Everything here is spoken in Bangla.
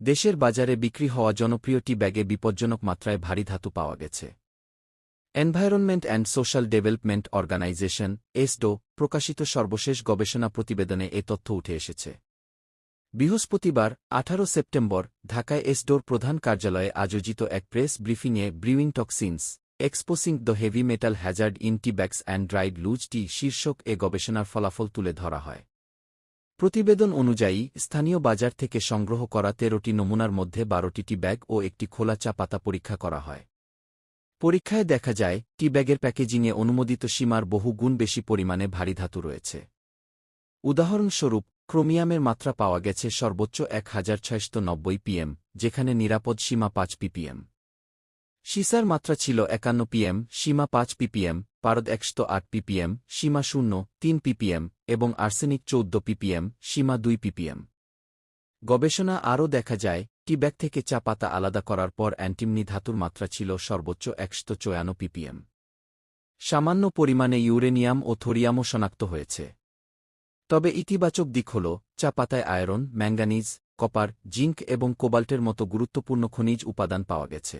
দেশের বাজারে বিক্রি হওয়া জনপ্রিয় টি ব্যাগে বিপজ্জনক মাত্রায় ভারী ধাতু পাওয়া গেছে। Environment and social development organisation ESDO প্রকাশিত সর্বশেষ গবেষণা প্রতিবেদনে এ তথ্য উঠে এসেছে। বৃহস্পতিবার 18 সেপ্টেম্বর ঢাকায় এসডোর প্রধান কার্যালয়ে আয়োজিত এক প্রেস ব্রিফিংয়ে brewing toxins exposing the heavy metal hazard in tea bags and dried loose tea শীর্ষক এ গবেষণার ফলাফল তুলে ধরা হয়। প্রতিবেদন অনুযায়ী স্থানীয় বাজার থেকে সংগ্রহ করা 13টি নমুনার মধ্যে 12টি টি ব্যাগ ও একটি খোলা চা পাতা পরীক্ষা করা হয়। পরীক্ষায় দেখা যায় টি ব্যাগের প্যাকেজিংয়ে অনুমোদিত সীমার বহু গুণ বেশি পরিমাণে ভারী ধাতু রয়েছে। উদাহরণস্বরূপ ক্রোমিয়ামের মাত্রা পাওয়া গেছে সর্বোচ্চ 1690 পিএম, যেখানে নিরাপদ সীমা 5 পিপিএম। সীসার মাত্রা ছিল 51 পিএম, সীমা 5 পিপিএম, পারদ 108 পিপিএম, সীমা 3 পিপিএম এবং আর্সেনিক 14 পিপিএম, সীমা 2 পিপিএম। গবেষণা আরও দেখা যায় টি ব্যাগ থেকে চা পাতা আলাদা করার পর অ্যান্টিমনি ধাতুর মাত্রা ছিল সর্বোচ্চ 154 পিপিএম। সামান্য পরিমাণে ইউরেনিয়াম ও থোরিয়ামও শনাক্ত হয়েছে। তবে ইতিবাচক দিক হল চা পাতায় আয়রন, ম্যাঙ্গানিজ, কপার, জিঙ্ক এবং কোবাল্টের মতো গুরুত্বপূর্ণ খনিজ উপাদান পাওয়া গেছে।